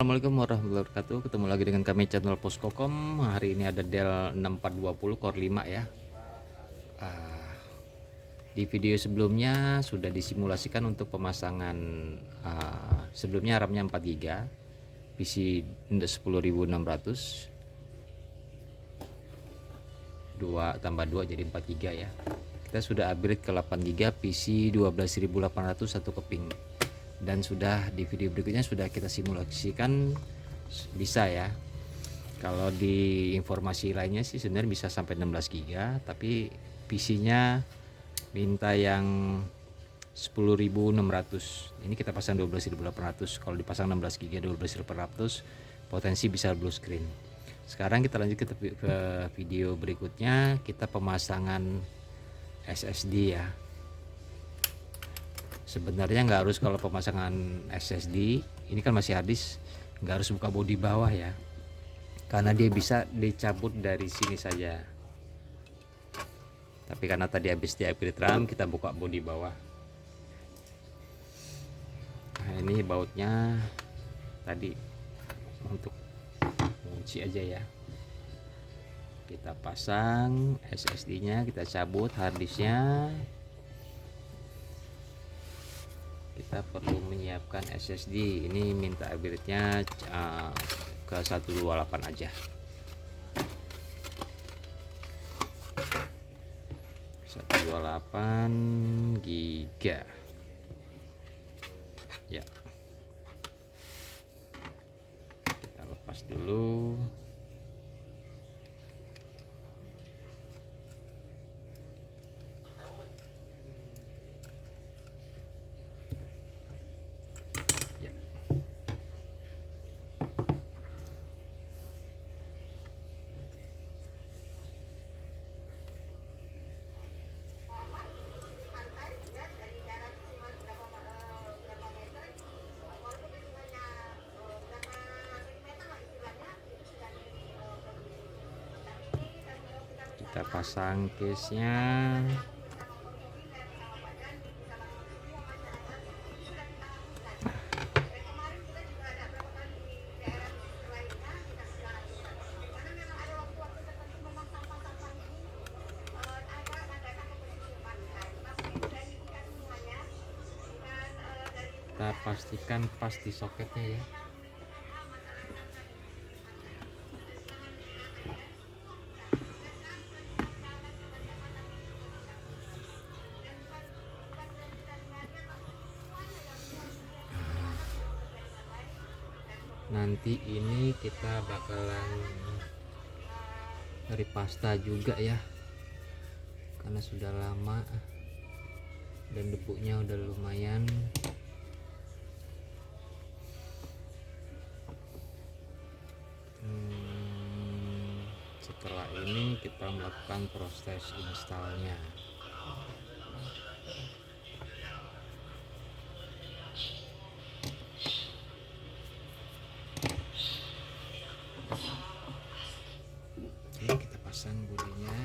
Assalamualaikum warahmatullahi wabarakatuh. Ketemu lagi dengan kami channel Poskokom. Hari ini ada Dell 6420 Core 5 ya. Di video sebelumnya sudah disimulasikan untuk pemasangan sebelumnya RAM-nya 4 GB, PC 10600, 2 tambah 2 jadi 4 GB ya. Kita sudah upgrade ke 8 GB, PC 12800 satu keping. Dan sudah di video berikutnya sudah kita simulasikan bisa ya. Kalau di informasi lainnya sih sebenarnya bisa sampai 16 GB, tapi PC-nya minta yang 10.600. Ini kita pasang 12.800. Kalau dipasang 16 GB 12.800 potensi bisa blue screen. Sekarang kita lanjut ke video berikutnya, kita pemasangan SSD ya. Sebenarnya nggak harus, kalau pemasangan SSD ini kan masih hard disk, nggak harus buka bodi bawah ya, karena dia bisa dicabut dari sini saja. Tapi karena tadi habis di upgrade RAM, kita buka bodi bawah. Nah ini bautnya tadi untuk kunci aja ya. Kita pasang SSD nya, kita cabut hard disknya. Kita perlu menyiapkan SSD. Ini minta upgrade nya ke 128 aja. 128 GB ya. Kita lepas dulu. Kita pasang case nya. Kita pastikan pas di soketnya ya. Nanti ini kita bakalan dari pasta juga ya, karena sudah lama dan debunya udah lumayan. Setelah ini kita melakukan proses installnya. Oke, kita pasang bodinya.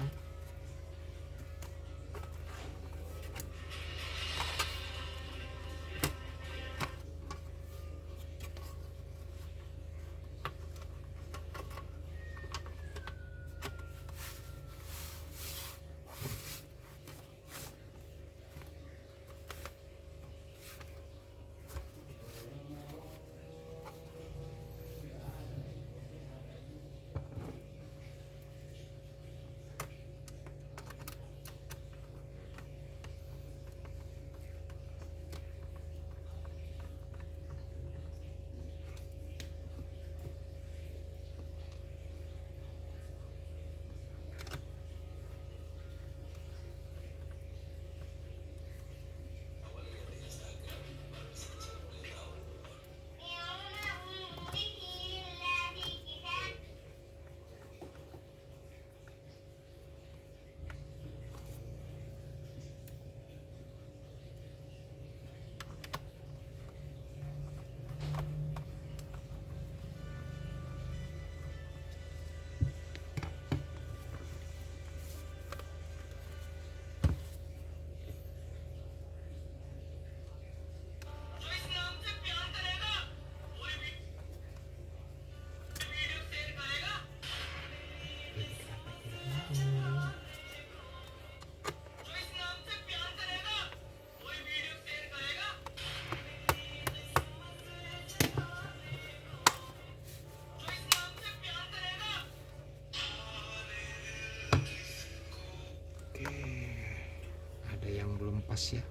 ya.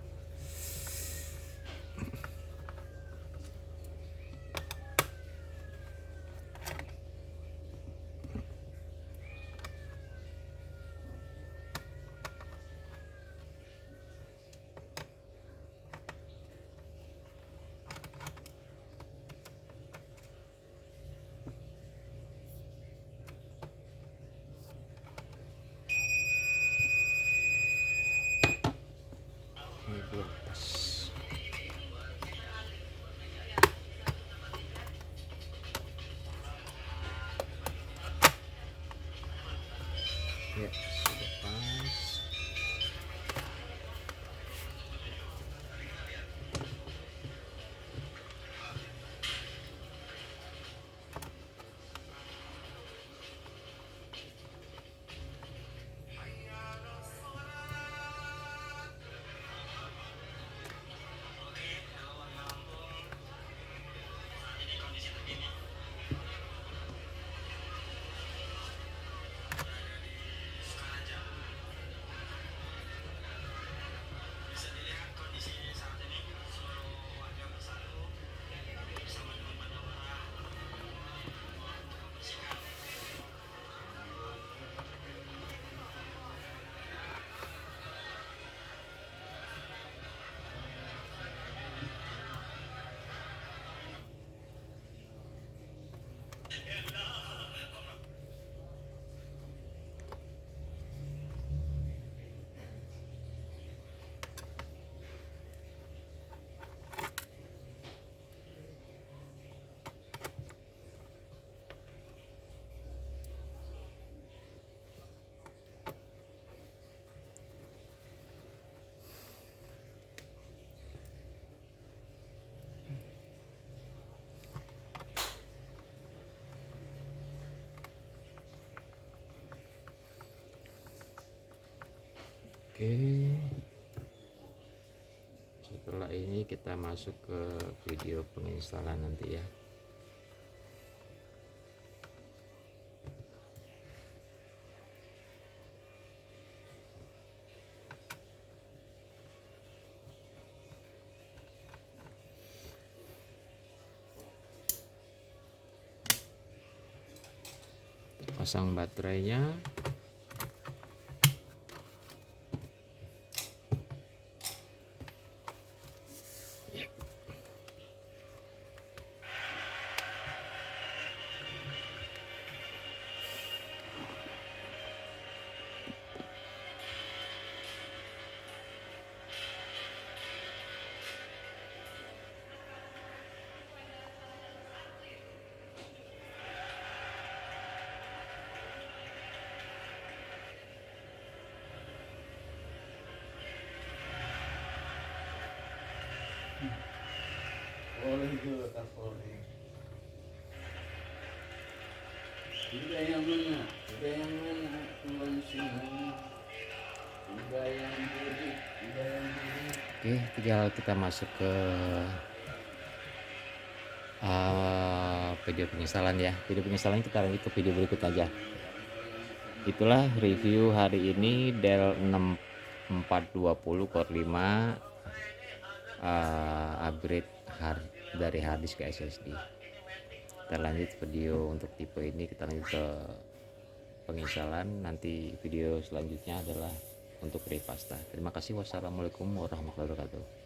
Ini belum pas. Ya, sudah pas. Oke, setelah ini kita masuk ke video penginstalan nanti ya. Pasang baterainya. Boleh juga tak boleh. Juga yang mana? Juga yang mana? Tuhan singa. Juga yang budi. Juga yang budi. Oke, tinggal kita masuk ke video penginstalan ya. Video penginstalan kita lanjut ke video berikut aja. Itulah review hari ini Dell 6420 Core 5 upgrade dari harddisk ke SSD. Kita lanjut video untuk tipe ini, kita lanjut ke penginstalan. Nanti video selanjutnya adalah untuk Revasta. Terima kasih. Wassalamualaikum warahmatullahi wabarakatuh.